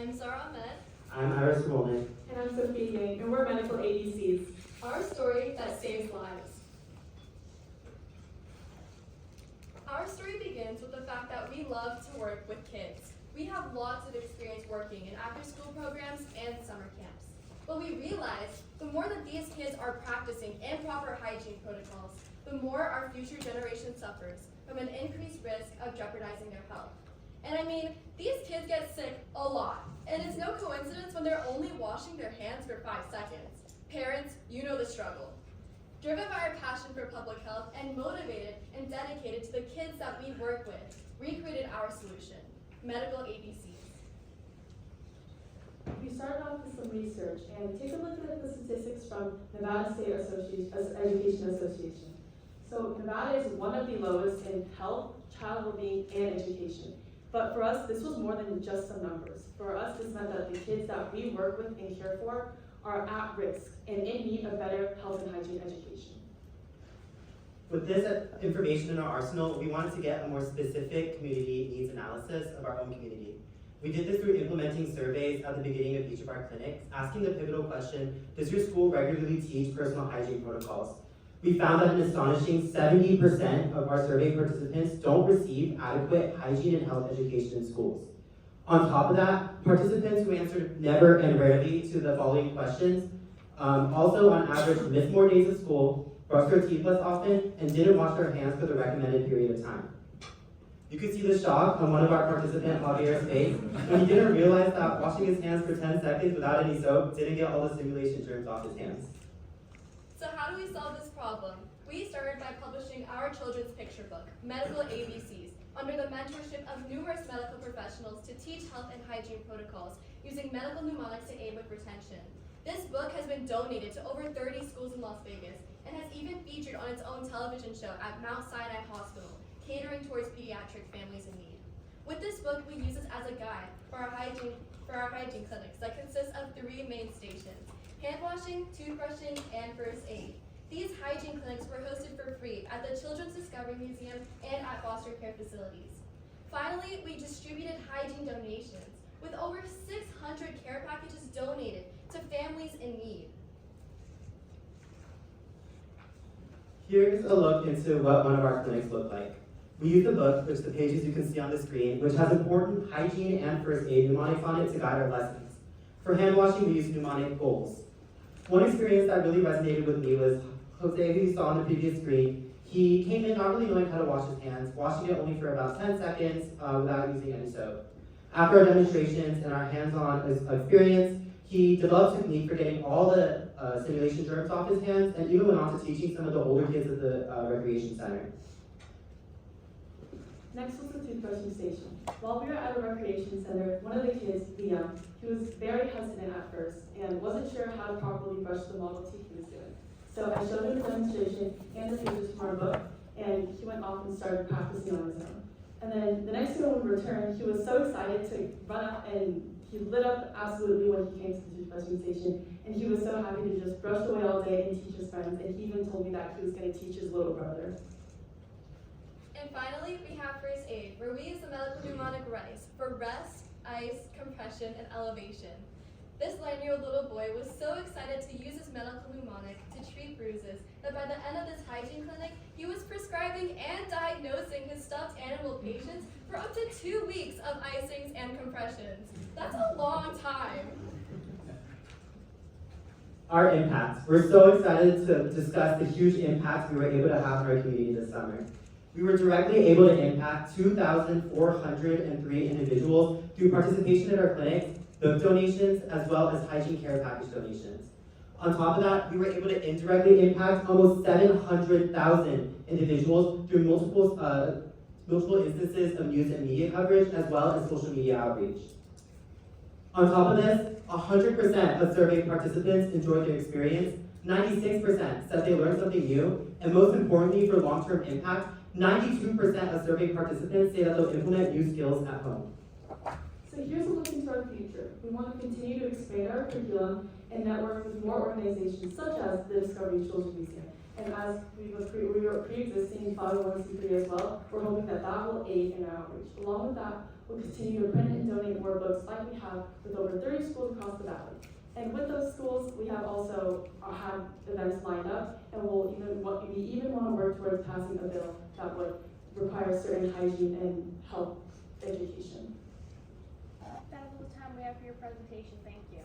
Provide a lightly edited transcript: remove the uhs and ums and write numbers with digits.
I'm Zara Ahmed. I'm Iris Rollman. And I'm Sophie Yang, and we're medical ABCs. Our story that saves lives. Our story begins with the fact that we love to work with kids. We have lots of experience working in after-school programs and summer camps. But we realize the more that these kids are practicing improper hygiene protocols, the more our future generation suffers from an increased risk of jeopardizing their health. And I mean, these kids get sick a lot, and it's no coincidence when they're only washing their hands for 5 seconds. Parents, you know the struggle. Driven by our passion for public health and motivated and dedicated to the kids that we work with, we created our solution, medical ABCs. We started off with some research and take a look at the statistics from Nevada State Education Association. So Nevada is one of the lowest in health, child well-being, and education. But for us, this was more than just some numbers. For us, this meant that the kids that we work with and care for are at risk and in need of better health and hygiene education. With this information in our arsenal, we wanted to get a more specific community needs analysis of our own community. We did this through implementing surveys at the beginning of each of our clinics, asking the pivotal question, does your school regularly teach personal hygiene protocols? We found that an astonishing 70% of our survey participants don't receive adequate hygiene and health education in schools. On top of that, participants who answered never and rarely to the following questions also on average missed more days of school, brushed their teeth less often, and didn't wash their hands for the recommended period of time. You could see the shock on one of our participant Javier's face when he didn't realize that washing his hands for 10 seconds without any soap didn't get all the simulation germs off his hands. So how do we solve this problem? We started by publishing our children's picture book, Medical ABCs, under the mentorship of numerous medical professionals to teach health and hygiene protocols using medical mnemonics to aid with retention. This book has been donated to over 30 schools in Las Vegas and has even featured on its own television show at Mount Sinai Hospital, catering towards pediatric families in need. With this book, we use this as a guide for our hygiene clinics that consists of 3 main stations: hand washing, toothbrushing, and first aid. These hygiene clinics were hosted for free at the Children's Discovery Museum and at foster care facilities. Finally, we distributed hygiene donations, with over 600 care packages donated to families in need. Here's a look into what one of our clinics look like. We use the book, which the pages you can see on the screen, which has important hygiene and first aid mnemonics on it to guide our lessons. For hand washing, we use mnemonic goals. One experience that really resonated with me was Jose, who you saw on the previous screen. He came in not really knowing how to wash his hands, washing it only for about 10 seconds without using any soap. After our demonstrations and our hands-on experience, he developed a technique for getting all the simulation germs off his hands and even went on to teaching some of the older kids at the recreation center. Next was the toothbrushing station. While we were at a recreation center, one of the kids, Liam, he was very hesitant at first and wasn't sure how to properly brush the model teeth he was doing. So I showed him the demonstration and the pages from our book, and he went off and started practicing on his own. And then the next day when we returned, he was so excited to run up, and he lit up absolutely when he came to the toothbrushing station, and he was so happy to just brush away all day and teach his friends, and he even told me that he was going to teach his little brother. And finally, we have first aid, where we use the medical mnemonic RICE for rest, ice, compression, and elevation. This 9-year-old little boy was so excited to use his medical mnemonic to treat bruises that by the end of this hygiene clinic, he was prescribing and diagnosing his stuffed animal patients for up to 2 weeks of icings and compressions. That's a long time. Our impact. We're so excited to discuss the huge impact we were able to have in our community this summer. We were directly able to impact 2,403 individuals through participation in our clinics, book donations, as well as hygiene care package donations. On top of that, we were able to indirectly impact almost 700,000 individuals through multiple instances of news and media coverage, as well as social media outreach. On top of this, 100% of survey participants enjoyed their experience, 96% said they learned something new, and most importantly for long-term impact, 92% of survey participants say that they'll implement new skills at home. So here's a look into our future. We want to continue to expand our curriculum and network with more organizations such as the Discovery Children's Museum. And as we were pre-existing 501c3 as well, we're hoping that that will aid in our outreach. Along with that, we'll continue to print and donate more books like we have with over 30 schools across the valley. And with those schools, we have also have events lined up, and we even want to work towards passing a bill that would require certain hygiene and health education. That is all the time we have for your presentation. Thank you.